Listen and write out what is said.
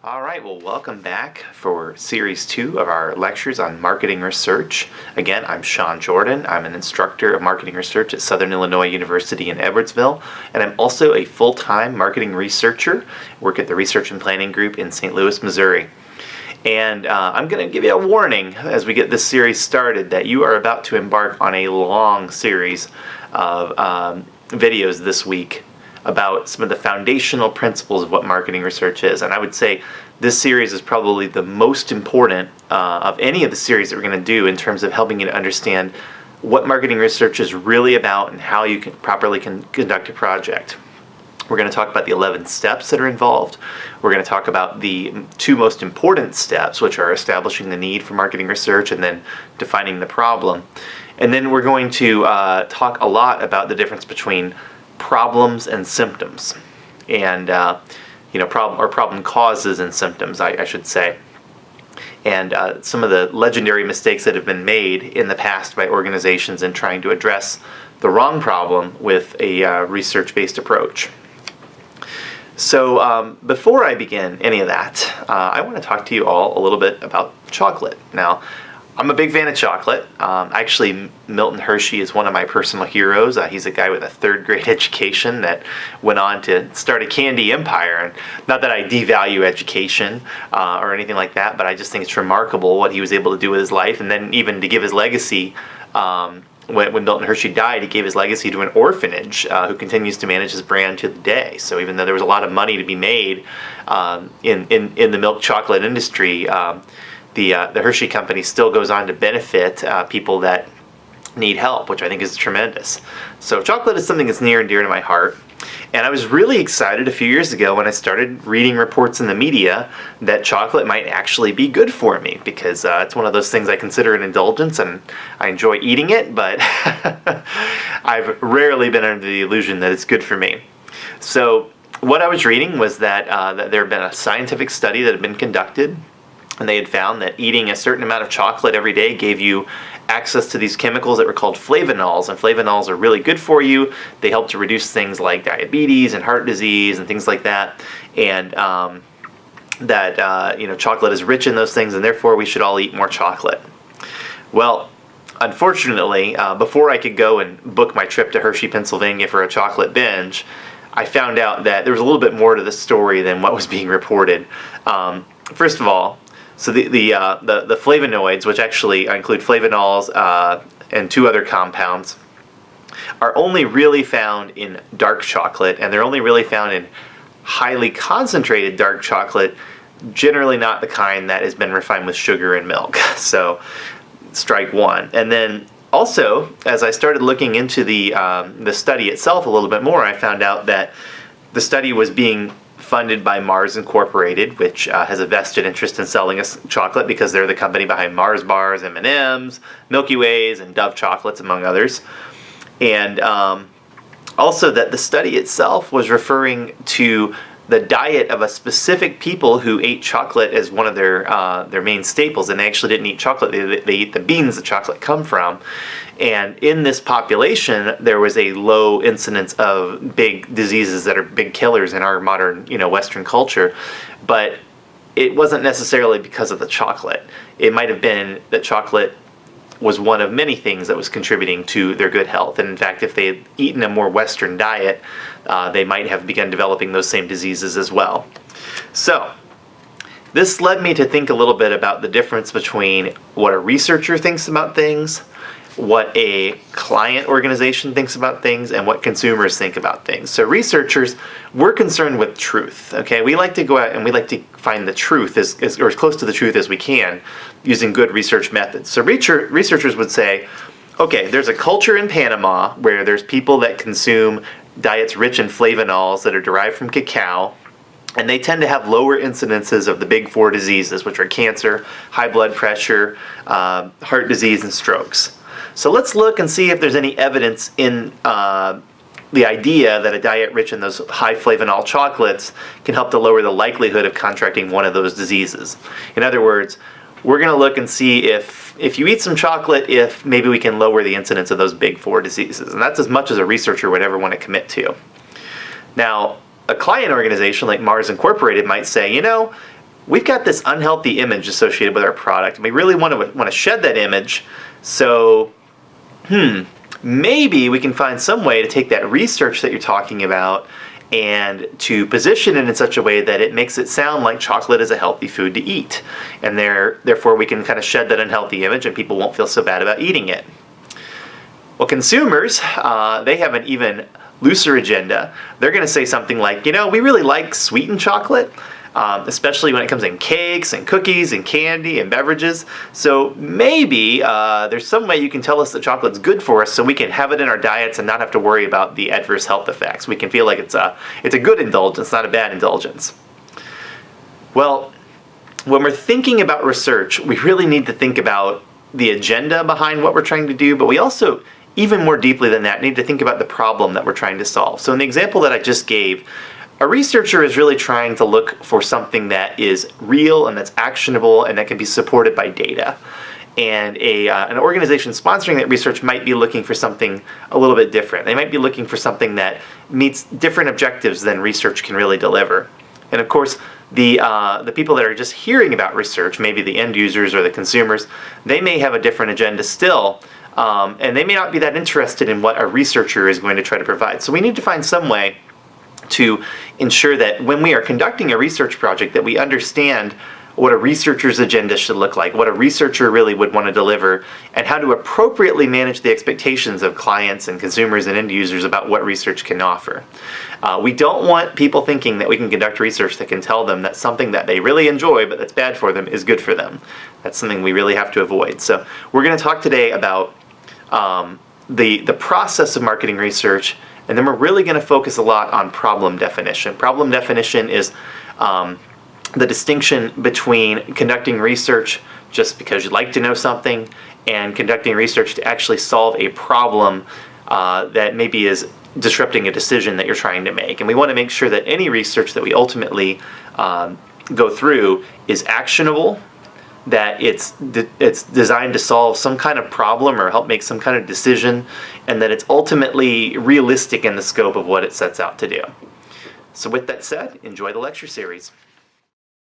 All right, well, welcome back for Series 2 of our lectures on marketing research. Again, I'm Sean Jordan. I'm an instructor of marketing research at Southern Illinois University in Edwardsville, and I'm also a full-time marketing researcher. I work at the Research and Planning Group in St. Louis, Missouri. And I'm going to give you a warning as we get this series started that you are about to embark on a long series of videos this week about some of the foundational principles of what marketing research is. And I would say this series is probably the most important of any of the series that we're going to do in terms of helping you to understand what marketing research is really about and how you can properly conduct a project. We're going to talk about the 11 steps that are involved. We're going to talk about the two most important steps, which are establishing the need for marketing research and then defining the problem. And then we're going to talk a lot about the difference between problems and symptoms, and problem causes and symptoms, I should say, and some of the legendary mistakes that have been made in the past by organizations in trying to address the wrong problem with a research-based approach. So before I begin any of that, I want to talk to you all a little bit about chocolate. Now, I'm a big fan of chocolate. Actually, Milton Hershey is one of my personal heroes. He's a guy with a third grade education that went on to start a candy empire. And not that I devalue education or anything like that, but I just think it's remarkable what he was able to do with his life. And then even to give his legacy, when Milton Hershey died, he gave his legacy to an orphanage who continues to manage his brand to the day. So even though there was a lot of money to be made in the milk chocolate industry, the Hershey company still goes on to benefit people that need help, which I think is tremendous. So chocolate is something that's near and dear to my heart. And I was really excited a few years ago when I started reading reports in the media that chocolate might actually be good for me, because it's one of those things I consider an indulgence and I enjoy eating it, but I've rarely been under the illusion that it's good for me. So what I was reading was that there had been a scientific study that had been conducted, and they had found that eating a certain amount of chocolate every day gave you access to these chemicals that were called flavonols, and flavonols are really good for you. They help to reduce things like diabetes and heart disease and things like that, and chocolate is rich in those things, and therefore we should all eat more chocolate. Well, unfortunately, before I could go and book my trip to Hershey, Pennsylvania for a chocolate binge, I found out that there was a little bit more to the story than what was being reported. First of all, so the flavonoids, which actually include flavonols and two other compounds, are only really found in dark chocolate, and they're only really found in highly concentrated dark chocolate, generally not the kind that has been refined with sugar and milk. So strike one. And then also, as I started looking into the study itself a little bit more, I found out that the study was being funded by Mars Incorporated, which has a vested interest in selling us chocolate because they're the company behind Mars bars, M&Ms, Milky Ways, and Dove chocolates, among others. And also that the study itself was referring to the diet of a specific people who ate chocolate as one of their main staples, and they actually didn't eat chocolate. They eat the beans that chocolate come from. And in this population, there was a low incidence of big diseases that are big killers in our modern, Western culture. But it wasn't necessarily because of the chocolate. It might have been that chocolate was one of many things that was contributing to their good health. And in fact, if they had eaten a more Western diet, they might have begun developing those same diseases as well. So this led me to think a little bit about the difference between what a researcher thinks about things, what a client organization thinks about things, and what consumers think about things. So researchers, we're concerned with truth, okay? We like to go out and we like to find the truth or as close to the truth as we can using good research methods. So researchers would say, okay, there's a culture in Panama where there's people that consume diets rich in flavonols that are derived from cacao, and they tend to have lower incidences of the big four diseases, which are cancer, high blood pressure, heart disease, and strokes. So let's look and see if there's any evidence in the idea that a diet rich in those high flavonol chocolates can help to lower the likelihood of contracting one of those diseases. In other words, we're going to look and see if you eat some chocolate, if maybe we can lower the incidence of those big four diseases. And that's as much as a researcher would ever want to commit to. Now, a client organization like Mars Incorporated might say, we've got this unhealthy image associated with our product, and we really want to shed that image. So, maybe we can find some way to take that research that you're talking about and to position it in such a way that it makes it sound like chocolate is a healthy food to eat. And therefore we can kind of shed that unhealthy image and people won't feel so bad about eating it. Well, consumers, they have an even looser agenda. They're going to say something like, we really like sweetened chocolate, especially when it comes in cakes and cookies and candy and beverages. So maybe there's some way you can tell us that chocolate's good for us so we can have it in our diets and not have to worry about the adverse health effects. We can feel like it's a good indulgence, not a bad indulgence. Well, when we're thinking about research, we really need to think about the agenda behind what we're trying to do, but we also, even more deeply than that, need to think about the problem that we're trying to solve. So in the example that I just gave, a researcher is really trying to look for something that is real and that's actionable and that can be supported by data. And an organization sponsoring that research might be looking for something a little bit different. They might be looking for something that meets different objectives than research can really deliver. And of course, the people that are just hearing about research, maybe the end users or the consumers, they may have a different agenda still, and they may not be that interested in what a researcher is going to try to provide. So we need to find some way to ensure that when we are conducting a research project that we understand what a researcher's agenda should look like, what a researcher really would want to deliver, and how to appropriately manage the expectations of clients and consumers and end users about what research can offer. We don't want people thinking that we can conduct research that can tell them that something that they really enjoy but that's bad for them is good for them. That's something we really have to avoid. So we're going to talk today about the process of marketing research, and then we're really going to focus a lot on problem definition. Problem definition is the distinction between conducting research just because you'd like to know something and conducting research to actually solve a problem that maybe is disrupting a decision that you're trying to make. And we want to make sure that any research that we ultimately go through is actionable, that it's designed to solve some kind of problem or help make some kind of decision, and that it's ultimately realistic in the scope of what it sets out to do. So with that said, enjoy the lecture series.